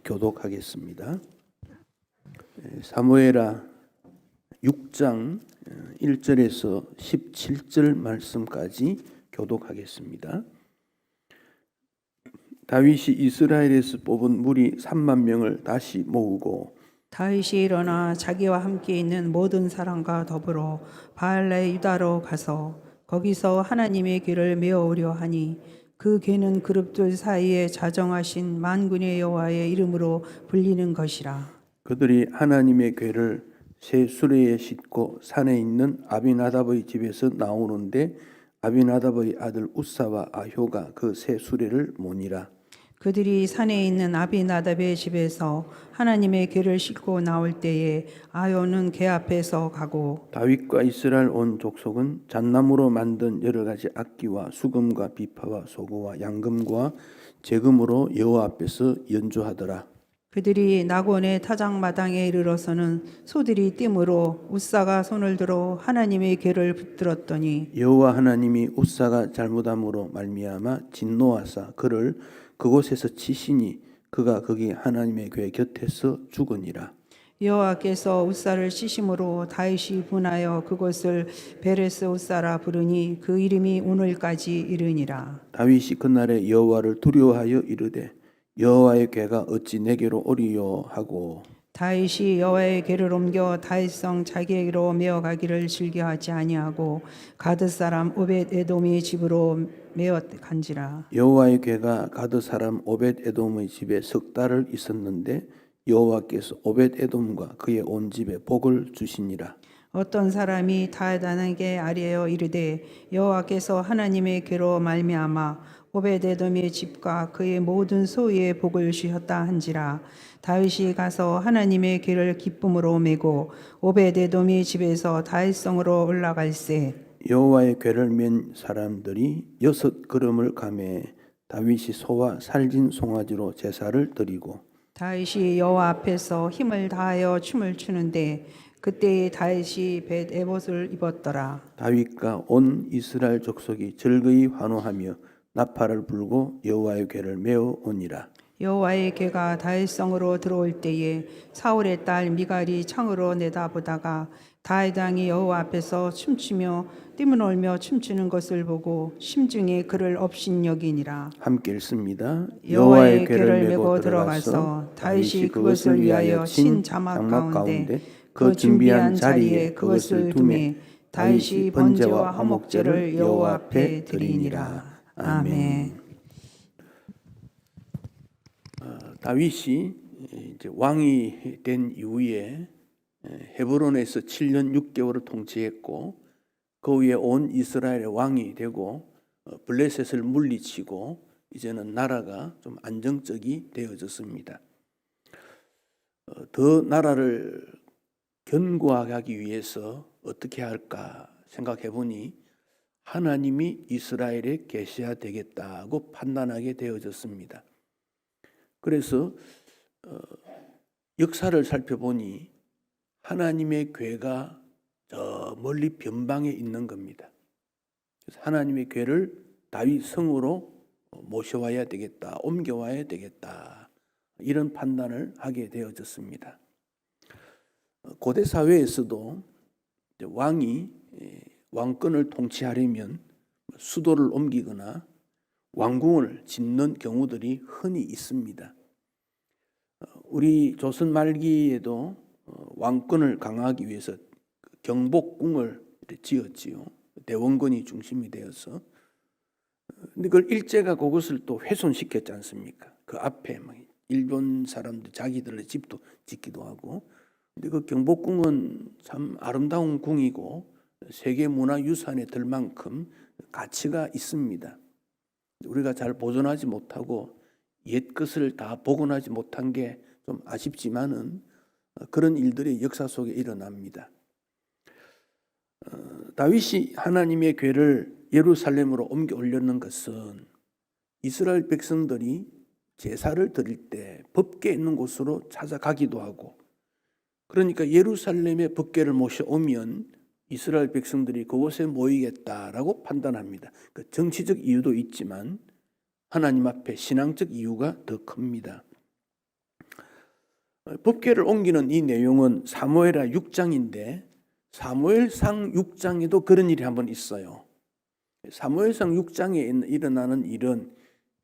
교독하겠습니다. 사무엘하 6장 1절에서 17절 말씀까지 교독하겠습니다. 다윗이 이스라엘에서 뽑은 무리 3만 명을 다시 모으고 다윗이 일어나 자기와 함께 있는 모든 사람과 더불어 바알레 유다로 가서 거기서 하나님의 궤를 메어오려 하니 그 궤는 그룹들 사이에 자정하신 만군의 여호와의 이름으로 불리는 것이라. 그들이 하나님의 궤를 새 수레에 싣고 산에 있는 아비나답의 집에서 나오는데 아비나답의 아들 우사와 아효가 그 새 수레를 모니라. 그들이 산에 있는 아비나답의 집에서 하나님의 궤를 싣고 나올 때에 아효는 궤 앞에서 가고 다윗과 이스라엘 온 족속은 잣나무로 만든 여러 가지 악기와 수금과 비파와 소고와 양금과 제금으로 여호와 앞에서 연주하더라. 그들이 낙원의 타작마당에 이르러서는 소들이 띠므로 우사가 손을 들어 하나님의 궤를 붙들었더니 여호와 하나님이 우사가 잘못함으로 말미암아 진노하사 그를 그곳에서 치시니 그가 거기 하나님의 궤 곁에서 죽으니라. 여호와께서 우사를 치심으로 다윗이 분하여 그곳을 베레스 우사라 부르니 그 이름이 오늘까지 이르니라. 다윗이 그날에 여호와를 두려워하여 이르되 여호와의 궤가 어찌 내게로 오리요 하고 다윗이 여호와의 궤를 옮겨 다윗성 자기에게로 메어가기를 즐겨하지 아니하고 가드 사람 오벳 에돔의 집으로 메어 간지라. 여호와의 궤가 가드 사람 오벳 에돔의 집에 석 달을 있었는데 여호와께서 오벳 에돔과 그의 온 집에 복을 주시니라. 어떤 사람이 다윗에게 아뢰어 이르되 여호와께서 하나님의 궤로 말미암아 오벳에돔의 집과 그의 모든 소유에 복을 주셨다 한지라. 다윗이 가서 하나님의 궤를 기쁨으로 메고 오벳에돔의 집에서 다윗성으로 올라갈새 여호와의 궤를 맨 사람들이 6걸음을 가매 다윗이 소와 살진 송아지로 제사를 드리고 다윗이 여호와 앞에서 힘을 다하여 춤을 추는데 그때에 다윗이 벳 에봇을 입었더라. 다윗과 온 이스라엘 족속이 즐거이 환호하며 나팔을 불고 여호와의 궤를 메어 오니라. 여호와의 궤가 다윗성으로 들어올 때에 사울의 딸 미갈이 창으로 내다보다가 다윗 왕이 여호와 앞에서 춤추며 띠문올며 춤추는 것을 보고 심중에 그를 업신여기니라. 함께 읽습니다. 여호와의 궤를 메고 들어가서 다윗이 그것을 위하여 친 자막 가운데 그 준비한 자리에 그것을 두매 다윗이 번제와 화목제를 여호와 앞에 드리니라. 아멘. 다윗이 이제 왕이 된 이후에 헤브론에서 7년 6개월을 통치했고 그 후에 온 이스라엘의 왕이 되고 블레셋을 물리치고 이제는 나라가 좀 안정적이 되어졌습니다. 더 나라를 견고하게 위해서 어떻게 할까 생각해 보니 하나님이 이스라엘에 계셔야 되겠다고 판단하게 되어졌습니다. 그래서 역사를 살펴보니 하나님의 궤가 저 멀리 변방에 있는 겁니다. 그래서 하나님의 궤를 다윗 성으로 모셔와야 되겠다, 옮겨와야 되겠다 이런 판단을 하게 되어졌습니다. 고대 사회에서도 왕이 왕권을 통치하려면 수도를 옮기거나 왕궁을 짓는 경우들이 흔히 있습니다. 우리 조선 말기에도 왕권을 강화하기 위해서 경복궁을 지었지요. 대원군이 중심이 되어서. 근데 그걸 일제가 그것을 또 훼손시켰지 않습니까? 그 앞에 막 일본 사람들 자기들의 집도 짓기도 하고. 근데 그 경복궁은 참 아름다운 궁이고 세계문화유산에 들 만큼 가치가 있습니다. 우리가 잘 보존하지 못하고 옛 것을 다 복원하지 못한 게 좀 아쉽지만은 그런 일들이 역사 속에 일어납니다. 다윗이 하나님의 궤를 예루살렘으로 옮겨 올렸는 것은 이스라엘 백성들이 제사를 드릴 때 법궤 있는 곳으로 찾아가기도 하고 그러니까 예루살렘에 법궤를 모셔오면 이스라엘 백성들이 그곳에 모이겠다라고 판단합니다. 그 정치적 이유도 있지만 하나님 앞에 신앙적 이유가 더 큽니다. 법궤를 옮기는 이 내용은 사무엘하 6장인데 사무엘상 6장에도 그런 일이 한번 있어요. 사무엘상 6장에 일어나는 일은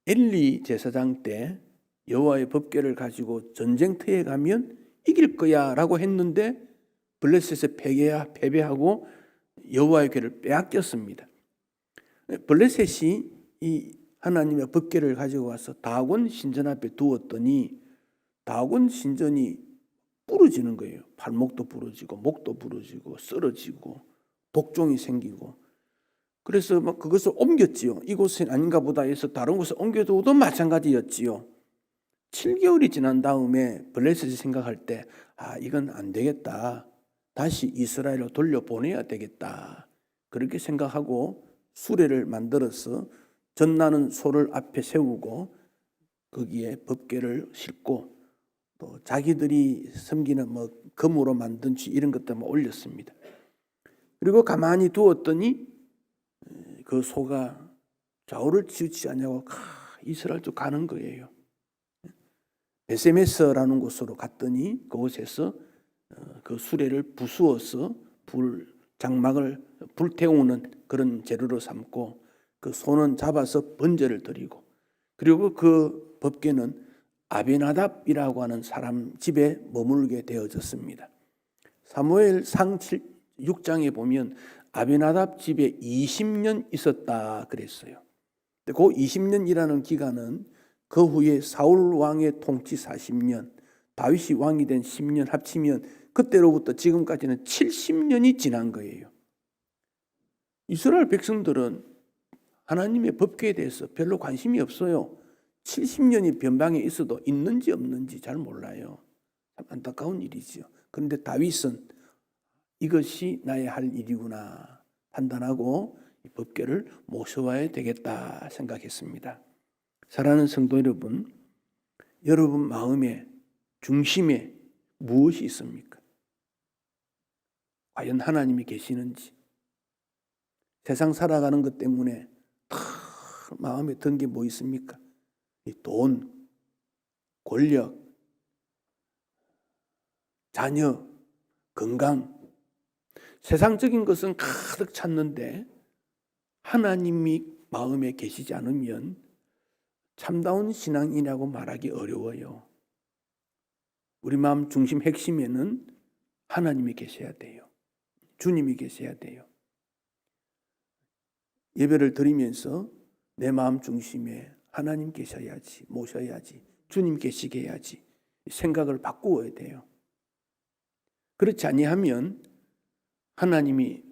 엘리 제사장 때 여호와의 법궤를 가지고 전쟁터에 가면 이길 거야 라고 했는데 블레셋에 패배하고 여호와의 궤를 빼앗겼습니다. 블레셋이 이 하나님의 법궤를 가지고 와서 다곤 신전 앞에 두었더니 다곤 신전이 부러지는 거예요. 발목도 부러지고 목도 부러지고 쓰러지고 독종이 생기고, 그래서 막 그것을 옮겼지요. 이곳은 아닌가 보다 해서 다른 곳에 옮겨두어도 마찬가지였지요. 7개월이 지난 다음에 블레셋이 생각할 때 이건 안 되겠다, 다시 이스라엘로 돌려보내야 되겠다, 그렇게 생각하고 수레를 만들어서 전나는 소를 앞에 세우고 거기에 법궤를 싣고 또 자기들이 섬기는 금으로 만든 쥐 이런 것들 올렸습니다. 그리고 가만히 두었더니 그 소가 좌우를 치우치지 않냐고 이스라엘 쪽 가는 거예요. 베세메스라는 곳으로 갔더니 그곳에서 그 수레를 부수어서 장막을 불태우는 그런 재료로 삼고 그 소는 잡아서 번제를 드리고, 그리고 그 법궤는 아비나답이라고 하는 사람 집에 머물게 되어졌습니다. 사무엘상 6장에 보면 아비나답 집에 20년 있었다 그랬어요. 그 20년이라는 기간은 그 후에 사울 왕의 통치 40년, 다윗이 왕이 된 10년 합치면 그때로부터 지금까지는 70년이 지난 거예요. 이스라엘 백성들은 하나님의 법궤에 대해서 별로 관심이 없어요. 70년이 변방에 있어도 있는지 없는지 잘 몰라요. 참 안타까운 일이지요. 그런데 다윗은 이것이 나의 할 일이구나 판단하고 이 법궤를 모셔와야 되겠다 생각했습니다. 사랑하는 성도 여러분, 여러분 마음의 중심에 무엇이 있습니까? 과연 하나님이 계시는지. 세상 살아가는 것 때문에 마음에 든 게 뭐 있습니까? 돈, 권력, 자녀, 건강, 세상적인 것은 가득 찼는데 하나님이 마음에 계시지 않으면 참다운 신앙이라고 말하기 어려워요. 우리 마음 중심 핵심에는 하나님이 계셔야 돼요. 주님이 계셔야 돼요. 예배를 드리면서 내 마음 중심에 하나님 계셔야지, 모셔야지, 주님 계시게 해야지 생각을 바꾸어야 돼요. 그렇지 아니하면 하나님이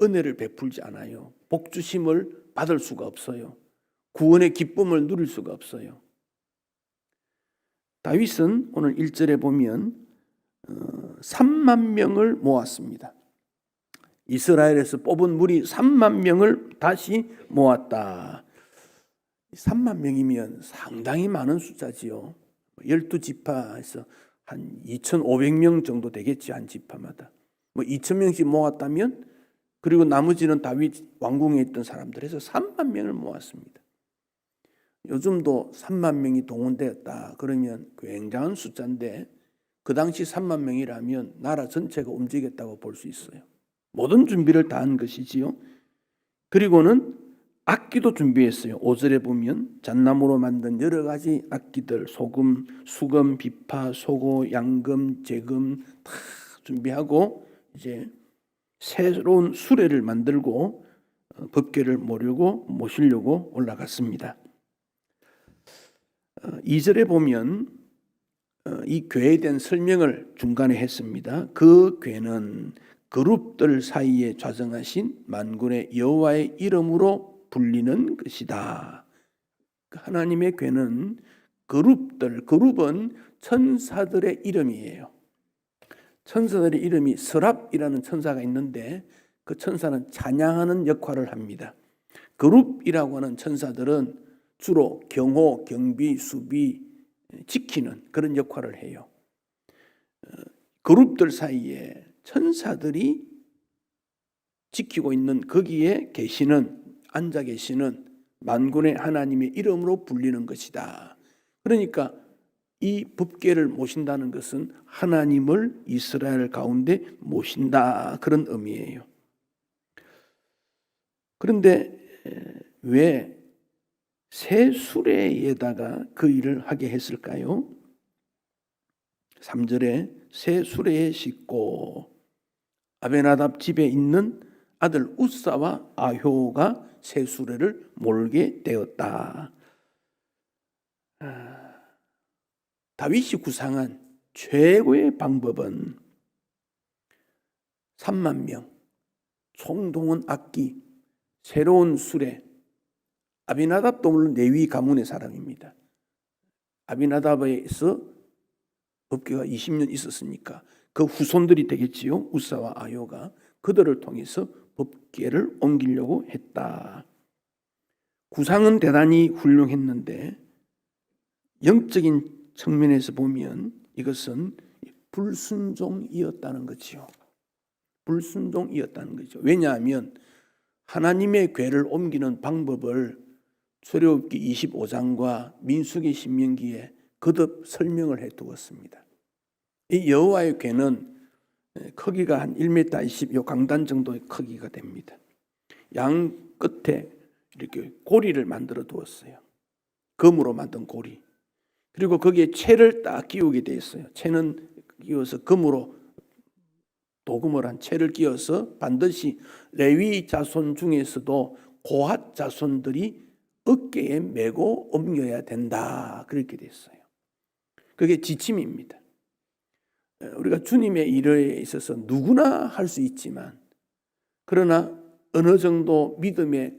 은혜를 베풀지 않아요. 복주심을 받을 수가 없어요. 구원의 기쁨을 누릴 수가 없어요. 다윗은 오늘 1절에 보면 3만 명을 모았습니다. 이스라엘에서 뽑은 무리 3만 명을 다시 모았다. 3만 명이면 상당히 많은 숫자지요. 12지파에서 한 2,500명 정도 되겠지, 한 지파마다. 2,000명씩 모았다면, 그리고 나머지는 다윗 왕궁에 있던 사람들에서 3만 명을 모았습니다. 요즘도 3만 명이 동원되었다 그러면 굉장한 숫자인데, 그 당시 3만 명이라면 나라 전체가 움직였다고 볼 수 있어요. 모든 준비를 다 한 것이지요. 그리고는 악기도 준비했어요. 5절에 보면 잣나무로 만든 여러 가지 악기들, 소금, 수금, 비파, 소고, 양금, 재금 다 준비하고 이제 새로운 수레를 만들고 법궤를 모시려고 올라갔습니다. 2절에 보면 이 궤에 대한 설명을 중간에 했습니다. 그 궤는 그룹들 사이에 좌정하신 만군의 여호와의 이름으로 불리는 것이다. 하나님의 궤는 그룹은 천사들의 이름이에요. 천사들의 이름이 서랍이라는 천사가 있는데 그 천사는 찬양하는 역할을 합니다. 그룹이라고 하는 천사들은 주로 경호, 경비, 수비, 지키는 그런 역할을 해요. 그룹들 사이에 천사들이 지키고 있는 거기에 앉아 계시는 만군의 하나님의 이름으로 불리는 것이다. 그러니까 이 법궤를 모신다는 것은 하나님을 이스라엘 가운데 모신다, 그런 의미예요. 그런데 왜 새 수레에다가 그 일을 하게 했을까요? 3절에 새 수레에 싣고 아벤하답 집에 있는 아들 우사와 아효가 새 수레를 몰게 되었다. 다윗이 구상한 최고의 방법은 3만 명, 총동원 악기, 새로운 수레. 아비나답도 물론 레위 가문의 사람입니다. 아비나답에서 법궤가 20년 있었으니까 그 후손들이 되겠지요. 우사와 아효가 그들을 통해서 법궤를 옮기려고 했다. 구상은 대단히 훌륭했는데 영적인 측면에서 보면 이것은 불순종이었다는 거지요. 불순종이었다는 거죠. 왜냐하면 하나님의 궤를 옮기는 방법을 출애굽기 25장과 민수기 신명기에 거듭 설명을 해두었습니다. 이 여호와의 궤는 크기가 한 1m 20, 요 강단 정도의 크기가 됩니다. 양 끝에 이렇게 고리를 만들어 두었어요. 금으로 만든 고리. 그리고 거기에 채를 딱 끼우게 돼 있어요. 채는 끼워서 금으로 도금을 한 채를 끼워서 반드시 레위 자손 중에서도 고핫 자손들이 어깨에 메고 옮겨야 된다, 그렇게 됐어요. 그게 지침입니다. 우리가 주님의 일에 있어서 누구나 할 수 있지만 그러나 어느 정도 믿음의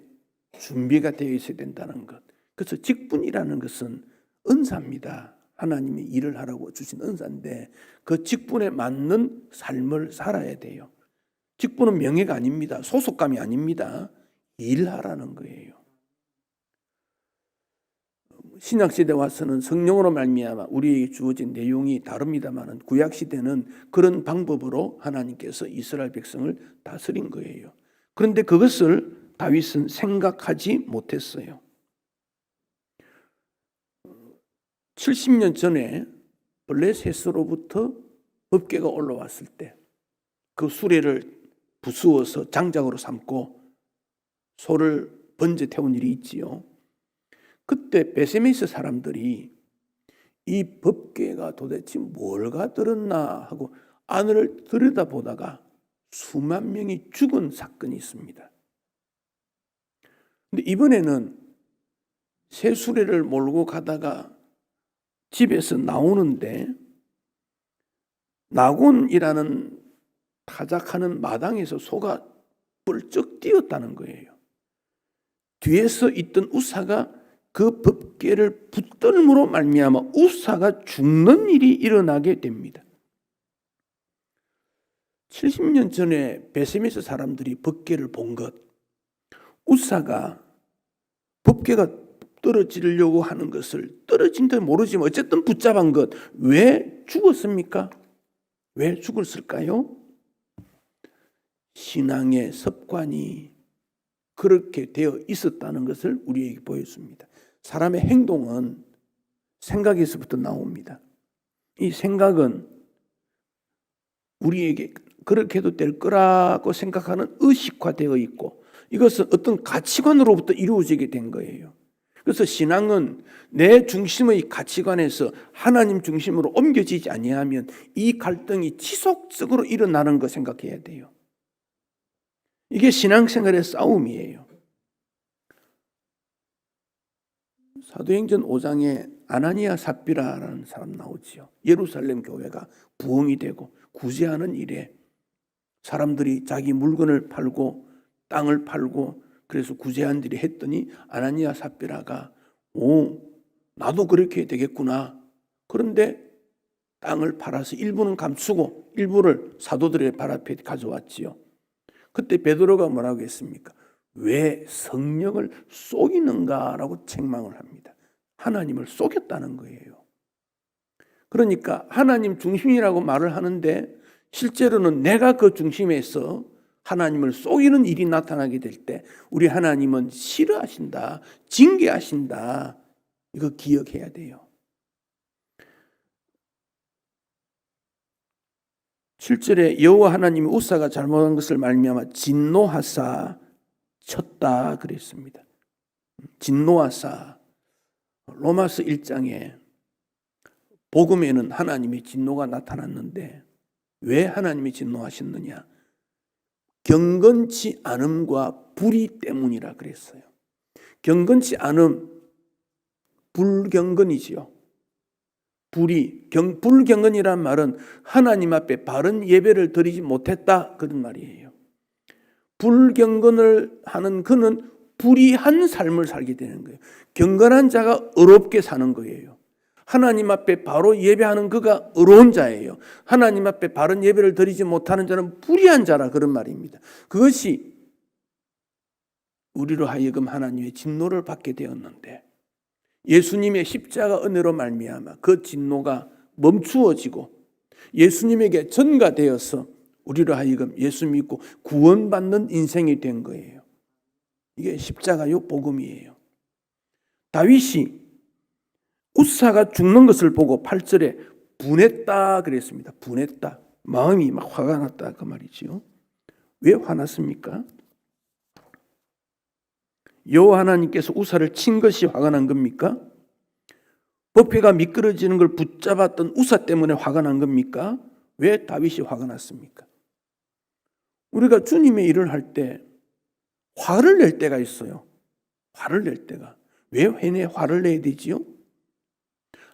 준비가 되어 있어야 된다는 것. 그래서 직분이라는 것은 은사입니다. 하나님이 일을 하라고 주신 은사인데 그 직분에 맞는 삶을 살아야 돼요. 직분은 명예가 아닙니다. 소속감이 아닙니다. 일하라는 거예요. 신약시대 와서는 성령으로 말미암아 우리에게 주어진 내용이 다릅니다만 구약시대는 그런 방법으로 하나님께서 이스라엘 백성을 다스린 거예요. 그런데 그것을 다윗은 생각하지 못했어요. 70년 전에 블레셋으로부터 법궤가 올라왔을 때 그 수레를 부수어서 장작으로 삼고 소를 번제 태운 일이 있지요. 그때 베세메스 사람들이 이 법궤가 도대체 뭘가 들었나 하고 안을 들여다보다가 수만 명이 죽은 사건이 있습니다. 근데 이번에는 새 수레를 몰고 가다가 집에서 나오는데 나곤이라는 타작하는 마당에서 소가 뻘쩍 뛰었다는 거예요. 뒤에서 있던 우사가 그 법궤를 붙들므로 말미암아 우사가 죽는 일이 일어나게 됩니다. 70년 전에 베세메스 사람들이 법궤를 본 것, 우사가 법궤가 떨어지려고 하는 것을 떨어진 줄 모르지만 어쨌든 붙잡은 것, 왜 죽었습니까? 왜 죽었을까요? 신앙의 습관이 그렇게 되어 있었다는 것을 우리에게 보여줍니다. 사람의 행동은 생각에서부터 나옵니다. 이 생각은 우리에게 그렇게 해도 될 거라고 생각하는 의식화되어 있고 이것은 어떤 가치관으로부터 이루어지게 된 거예요. 그래서 신앙은 내 중심의 가치관에서 하나님 중심으로 옮겨지지 아니하면 이 갈등이 지속적으로 일어나는 거 생각해야 돼요. 이게 신앙생활의 싸움이에요. 사도행전 5장에 아나니아 삽비라라는 사람 나오지요. 예루살렘 교회가 부흥이 되고 구제하는 일에 사람들이 자기 물건을 팔고 땅을 팔고 그래서 구제한 일이 했더니 아나니아 삽비라가 나도 그렇게 되겠구나. 그런데 땅을 팔아서 일부는 감추고 일부를 사도들의 발 앞에 가져왔지요. 그때 베드로가 뭐라고 했습니까? 왜 성령을 속이는가라고 책망을 합니다. 하나님을 속였다는 거예요. 그러니까 하나님 중심이라고 말을 하는데 실제로는 내가 그 중심에서 하나님을 속이는 일이 나타나게 될 때 우리 하나님은 싫어하신다, 징계하신다. 이거 기억해야 돼요. 7절에 여호와 하나님이 우사가 잘못한 것을 말미암아 진노하사 쳤다 그랬습니다. 진노하사. 로마서 1장에 복음에는 하나님의 진노가 나타났는데 왜 하나님이 진노하셨느냐? 경건치 않음과 불의 때문이라 그랬어요. 경건치 않음, 불경건이지요. 불경건이란 말은 하나님 앞에 바른 예배를 드리지 못했다 그런 말이에요. 불경건을 하는 그는 불의한 삶을 살게 되는 거예요. 경건한 자가 의롭게 사는 거예요. 하나님 앞에 바로 예배하는 그가 의로운 자예요. 하나님 앞에 바른 예배를 드리지 못하는 자는 불의한 자라 그런 말입니다. 그것이 우리로 하여금 하나님의 진노를 받게 되었는데 예수님의 십자가 은혜로 말미암아 그 진노가 멈추어지고 예수님에게 전가되어서 우리로 하여금 예수 믿고 구원받는 인생이 된 거예요. 이게 십자가요 복음이에요. 다윗이 우사가 죽는 것을 보고 8절에 분했다 그랬습니다. 분했다. 마음이 막 화가 났다 그 말이지요. 왜 화났습니까? 여호와 하나님께서 우사를 친 것이 화가 난 겁니까? 법궤가 미끄러지는 걸 붙잡았던 우사 때문에 화가 난 겁니까? 왜 다윗이 화가 났습니까? 우리가 주님의 일을 할 때 화를 낼 때가 있어요. 화를 낼 때가. 왜 회내 화를 내야 되지요?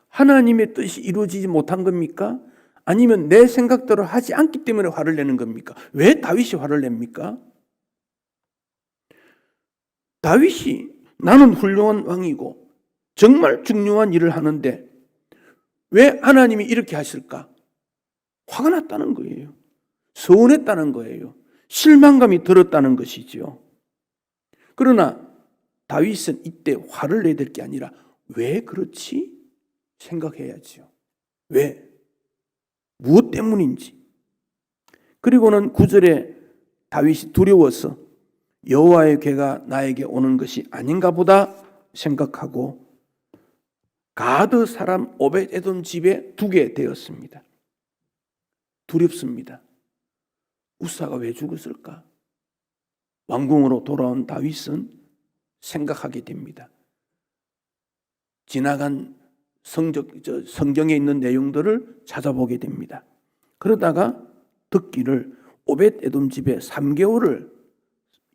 하나님의 뜻이 이루어지지 못한 겁니까? 아니면 내 생각대로 하지 않기 때문에 화를 내는 겁니까? 왜 다윗이 화를 냅니까? 다윗이 나는 훌륭한 왕이고 정말 중요한 일을 하는데 왜 하나님이 이렇게 하실까? 화가 났다는 거예요. 서운했다는 거예요. 실망감이 들었다는 것이죠. 그러나 다윗은 이때 화를 내야 될 게 아니라 왜 그렇지? 생각해야지요. 왜? 무엇 때문인지. 그리고는 9절에 다윗이 두려워서 여호와의 괴가 나에게 오는 것이 아닌가 보다 생각하고 가드 사람 오벳에돔 집에 두게 되었습니다. 두렵습니다. 우사가 왜 죽었을까? 왕궁으로 돌아온 다윗은 생각하게 됩니다. 지나간 성경에 있는 내용들을 찾아보게 됩니다. 그러다가 듣기를 오벳에돔 집에 3개월을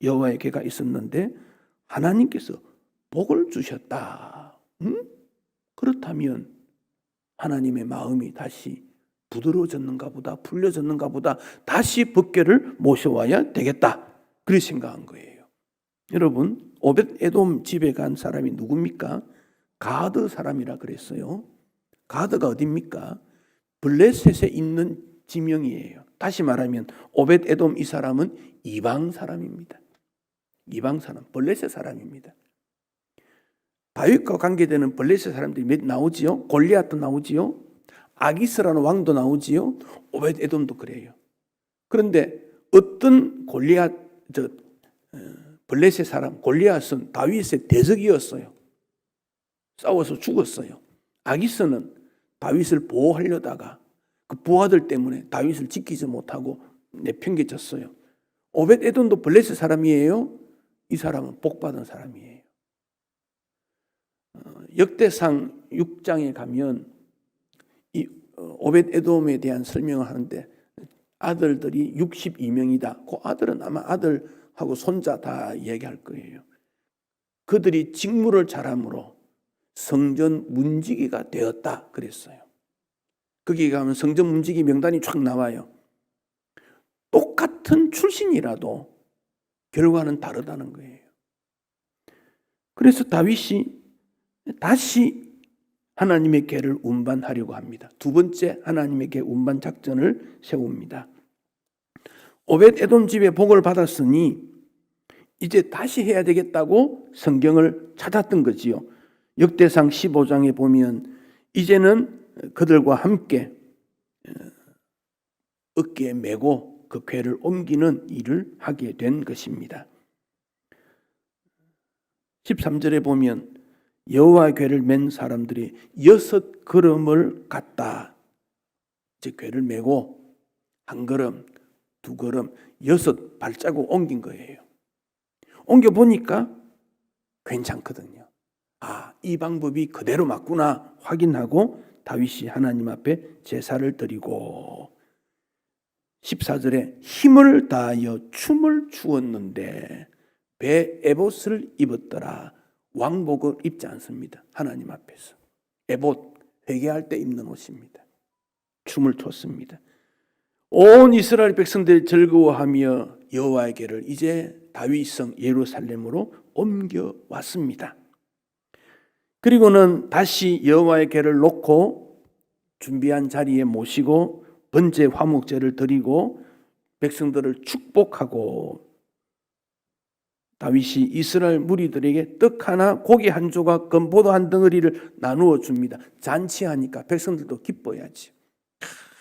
여호와의 괴가 있었는데 하나님께서 복을 주셨다. 그렇다면 하나님의 마음이 다시 부드러워졌는가 보다, 풀려졌는가 보다, 다시 법궤를 모셔와야 되겠다. 그렇게 생각한 거예요. 여러분, 오벳에돔 집에 간 사람이 누굽니까? 가드 사람이라 그랬어요. 가드가 어디입니까? 블레셋에 있는 지명이에요. 다시 말하면 오벳에돔 이 사람은 이방 사람입니다. 이방 사람, 블레셋 사람입니다. 다윗과 관계되는 블레셋 사람들이 몇 나오지요? 골리앗도 나오지요? 아기스라는 왕도 나오지요? 오벳에돔도 그래요. 그런데 어떤 블레셋 사람 골리앗은 다윗의 대적이었어요. 싸워서 죽었어요. 아기스는 다윗을 보호하려다가 그 부하들 때문에 다윗을 지키지 못하고 내팽개쳤어요. 오벳에돔도 블레셋 사람이에요. 이 사람은 복받은 사람이에요. 역대상 6장에 가면 이 오벳에돔에 대한 설명을 하는데 아들들이 62명이다. 그 아들은 아마 아들하고 손자 다 얘기할 거예요. 그들이 직무를 잘함으로 성전 문지기가 되었다 그랬어요. 거기 가면 성전 문지기 명단이 쫙 나와요. 똑같은 출신이라도 결과는 다르다는 거예요. 그래서 다윗이 다시 하나님의 궤를 운반하려고 합니다. 두 번째 하나님의 궤 운반 작전을 세웁니다. 오벳에돔 집에 복을 받았으니 이제 다시 해야 되겠다고 성경을 찾았던 거지요. 역대상 15장에 보면 이제는 그들과 함께 어깨에 메고 그 궤를 옮기는 일을 하게 된 것입니다. 13절에 보면 여호와의 궤를 맨 사람들이 6 걸음을 갔다. 이제 궤를 메고 한 걸음, 두 걸음, 6 발자국 옮긴 거예요. 옮겨 보니까 괜찮거든요. 아, 이 방법이 그대로 맞구나 확인하고 다윗이 하나님 앞에 제사를 드리고 14절에 힘을 다하여 춤을 추었는데 배 에봇을 입었더라. 왕복을 입지 않습니다. 하나님 앞에서. 에봇, 회개할 때 입는 옷입니다. 춤을 췄습니다. 온 이스라엘 백성들이 즐거워하며 여호와의 궤를 이제 다윗성 예루살렘으로 옮겨왔습니다. 그리고는 다시 여호와의 궤를 놓고 준비한 자리에 모시고 번제 화목제를 드리고 백성들을 축복하고 다윗이 이스라엘 무리들에게 떡 하나, 고기 한 조각, 건포도 한 덩어리를 나누어 줍니다. 잔치하니까 백성들도 기뻐야지.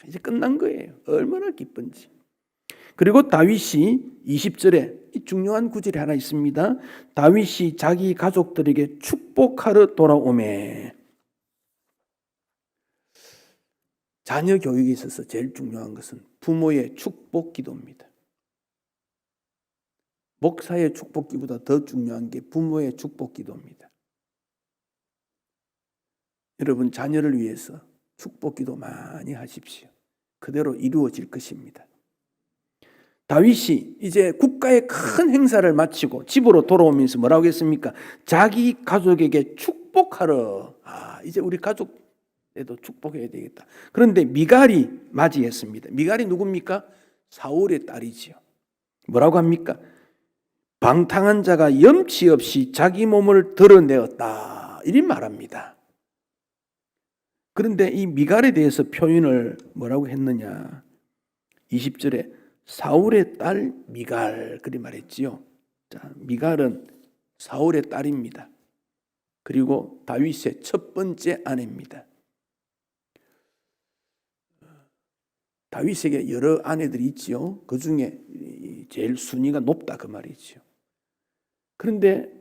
이제 끝난 거예요. 얼마나 기쁜지. 그리고 다윗이 20절에 중요한 구절이 하나 있습니다. 다윗이 자기 가족들에게 축복하러 돌아오매. 자녀 교육에 있어서 제일 중요한 것은 부모의 축복 기도입니다. 목사의 축복 기도보다 더 중요한 게 부모의 축복 기도입니다. 여러분 자녀를 위해서 축복 기도 많이 하십시오. 그대로 이루어질 것입니다. 다윗이 이제 국가의 큰 행사를 마치고 집으로 돌아오면서 뭐라고 했습니까? 자기 가족에게 축복하러. 이제 우리 가족에도 축복해야 되겠다. 그런데 미갈이 맞이했습니다. 미갈이 누굽니까? 사울의 딸이지요. 뭐라고 합니까? 방탕한 자가 염치 없이 자기 몸을 드러내었다. 이리 말합니다. 그런데 이 미갈에 대해서 표현을 뭐라고 했느냐? 20절에 사울의 딸 미갈 그리 말했지요. 자, 미갈은 사울의 딸입니다. 그리고 다윗의 첫 번째 아내입니다. 다윗에게 여러 아내들이 있지요. 그 중에 제일 순위가 높다 그 말이지요. 그런데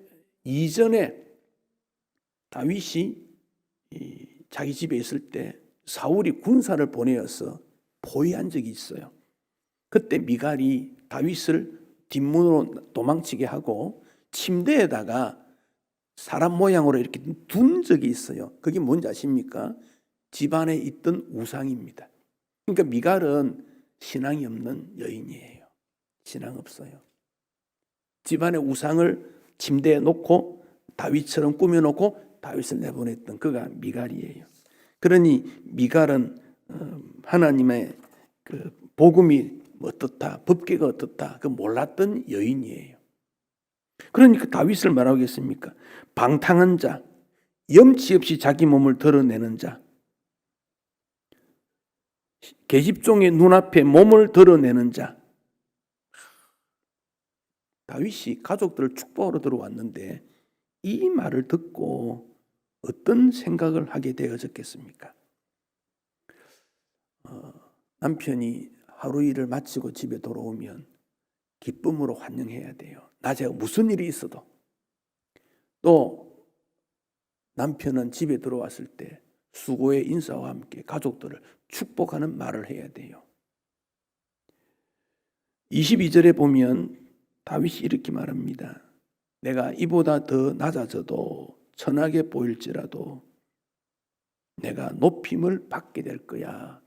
이전에 다윗이 자기 집에 있을 때 사울이 군사를 보내어서 포위한 적이 있어요. 그때 미갈이 다윗을 뒷문으로 도망치게 하고 침대에다가 사람 모양으로 이렇게 둔 적이 있어요. 그게 뭔지 아십니까? 집안에 있던 우상입니다. 그러니까 미갈은 신앙이 없는 여인이에요. 신앙 없어요. 집안의 우상을 침대에 놓고 다윗처럼 꾸며놓고 다윗을 내보냈던 그가 미갈이에요. 그러니 미갈은 하나님의 그 복음이 어떻다, 법궤가 어떻다, 그 몰랐던 여인이에요. 그러니까 다윗을 뭐라고 했습니까? 방탕한 자, 염치 없이 자기 몸을 드러내는 자, 계집종의 눈앞에 몸을 드러내는 자. 다윗이 가족들을 축복하러 들어왔는데 이 말을 듣고 어떤 생각을 하게 되어졌겠습니까? 남편이 하루 일을 마치고 집에 돌아오면 기쁨으로 환영해야 돼요. 낮에 무슨 일이 있어도. 또 남편은 집에 들어왔을 때 수고의 인사와 함께 가족들을 축복하는 말을 해야 돼요. 22절에 보면 다윗이 이렇게 말합니다. 내가 이보다 더 낮아져도 천하게 보일지라도 내가 높임을 받게 될 거야.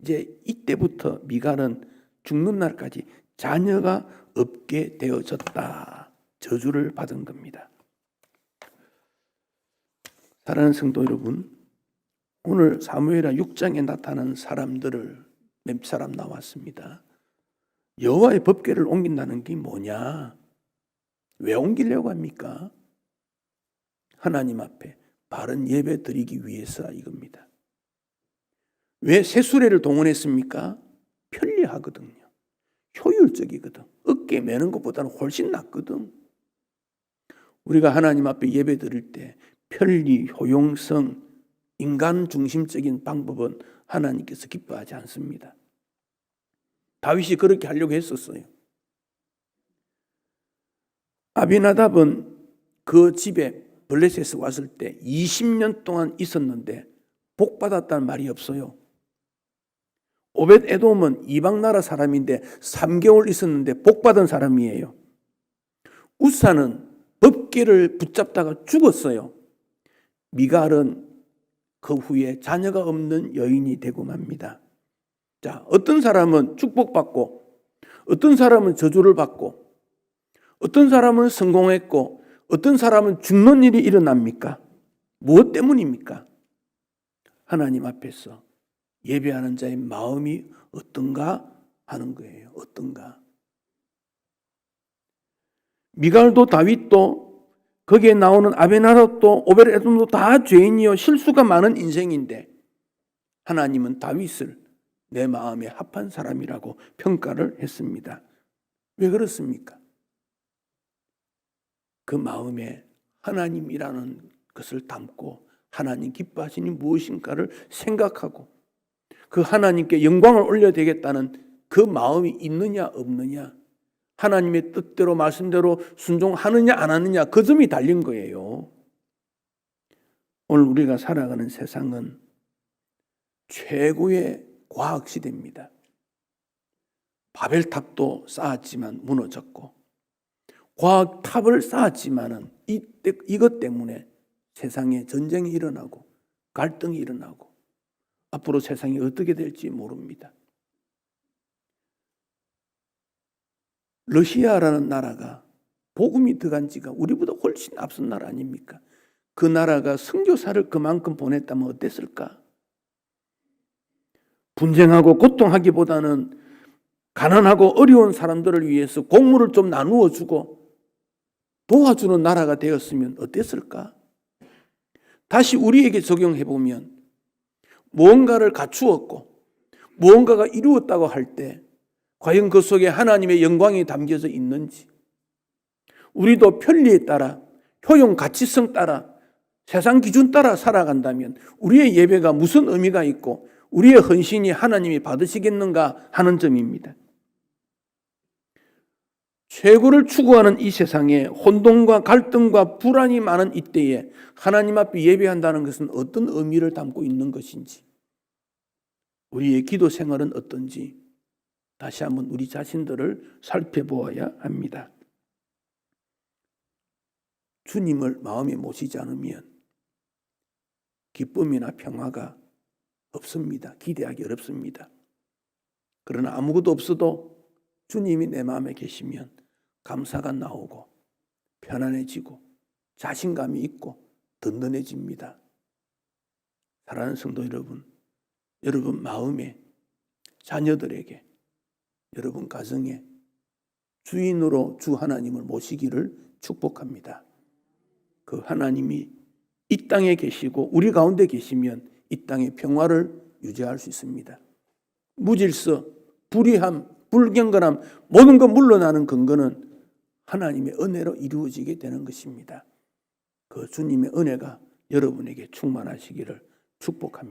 이제 이때부터 미갈은 죽는 날까지 자녀가 없게 되어졌다. 저주를 받은 겁니다. 사랑하는 성도 여러분, 오늘 사무엘하 6장에 나타난 사람들을 몇 사람 나왔습니다. 여호와의 법궤를 옮긴다는 게 뭐냐? 왜 옮기려고 합니까? 하나님 앞에 바른 예배 드리기 위해서 이겁니다. 왜 새수레를 동원했습니까? 편리하거든요. 효율적이거든. 어깨 매는 것보다는 훨씬 낫거든. 우리가 하나님 앞에 예배 드릴 때 편리, 효용성, 인간 중심적인 방법은 하나님께서 기뻐하지 않습니다. 다윗이 그렇게 하려고 했었어요. 아비나답은 그 집에 블레셋에 왔을 때 20년 동안 있었는데 복 받았다는 말이 없어요. 오벳 에돔은 이방 나라 사람인데 3개월 있었는데 복받은 사람이에요. 우사는 법궤를 붙잡다가 죽었어요. 미갈은 그 후에 자녀가 없는 여인이 되고 맙니다. 자, 어떤 사람은 축복받고, 어떤 사람은 저주를 받고, 어떤 사람은 성공했고, 어떤 사람은 죽는 일이 일어납니까? 무엇 때문입니까? 하나님 앞에서 예배하는 자의 마음이 어떤가 하는 거예요. 어떤가? 미갈도 다윗도 거기에 나오는 아베나답도 오벳에돔도 다 죄인이요 실수가 많은 인생인데 하나님은 다윗을 내 마음에 합한 사람이라고 평가를 했습니다. 왜 그렇습니까? 그 마음에 하나님이라는 것을 담고 하나님 기뻐하시니 무엇인가를 생각하고 그 하나님께 영광을 올려야 되겠다는 그 마음이 있느냐 없느냐, 하나님의 뜻대로 말씀대로 순종하느냐 안 하느냐, 그 점이 달린 거예요. 오늘 우리가 살아가는 세상은 최고의 과학 시대입니다. 바벨탑도 쌓았지만 무너졌고, 과학탑을 쌓았지만은 이것 때문에 세상에 전쟁이 일어나고 갈등이 일어나고 앞으로 세상이 어떻게 될지 모릅니다. 러시아라는 나라가 복음이 들어간 지가 우리보다 훨씬 앞선 나라 아닙니까? 그 나라가 선교사를 그만큼 보냈다면 어땠을까? 분쟁하고 고통하기보다는 가난하고 어려운 사람들을 위해서 곡물을 좀 나누어 주고 도와주는 나라가 되었으면 어땠을까? 다시 우리에게 적용해 보면 무언가를 갖추었고 무언가가 이루었다고 할 때 과연 그 속에 하나님의 영광이 담겨져 있는지, 우리도 편리에 따라 효용 가치성 따라 세상 기준 따라 살아간다면 우리의 예배가 무슨 의미가 있고 우리의 헌신이 하나님이 받으시겠는가 하는 점입니다. 최고를 추구하는 이 세상에 혼돈과 갈등과 불안이 많은 이때에 하나님 앞에 예배한다는 것은 어떤 의미를 담고 있는 것인지, 우리의 기도 생활은 어떤지 다시 한번 우리 자신들을 살펴보아야 합니다. 주님을 마음에 모시지 않으면 기쁨이나 평화가 없습니다. 기대하기 어렵습니다. 그러나 아무것도 없어도 주님이 내 마음에 계시면 감사가 나오고 편안해지고 자신감이 있고 든든해집니다. 사랑하는 성도 여러분, 여러분 마음에, 자녀들에게, 여러분 가정에 주인으로 주 하나님을 모시기를 축복합니다. 그 하나님이 이 땅에 계시고 우리 가운데 계시면 이 땅의 평화를 유지할 수 있습니다. 무질서, 불의함, 불경건함 모든 것 물러나는 근거는 하나님의 은혜로 이루어지게 되는 것입니다. 그 주님의 은혜가 여러분에게 충만하시기를 축복합니다.